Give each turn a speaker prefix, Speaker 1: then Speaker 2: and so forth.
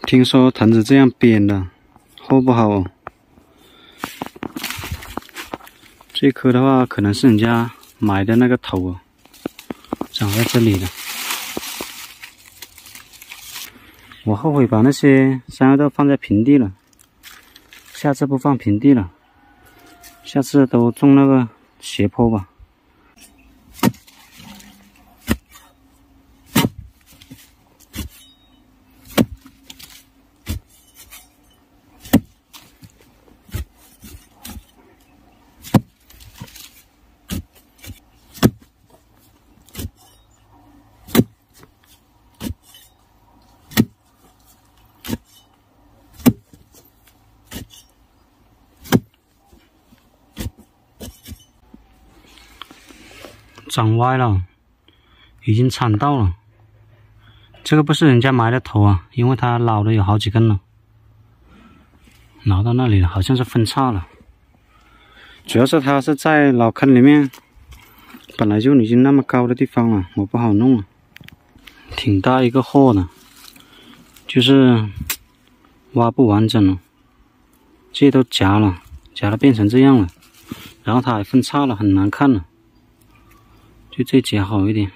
Speaker 1: 听说藤子这样编的，厚不好哦。这棵的话，可能是人家埋的那个头哦，长在这里的。我后悔把那些山药豆放在平地了，下次不放平地了，下次都种那个斜坡吧。长歪了，已经铲到了。这个不是人家埋的头啊，因为它老的有好几根了，老到那里了，好像是分叉了。主要是它是在老坑里面，本来就已经那么高的地方了，我不好弄啊。挺大一个货的，就是挖不完整了，这些都夹了，夹了变成这样了，然后它还分叉了，很难看了。就这节好一点。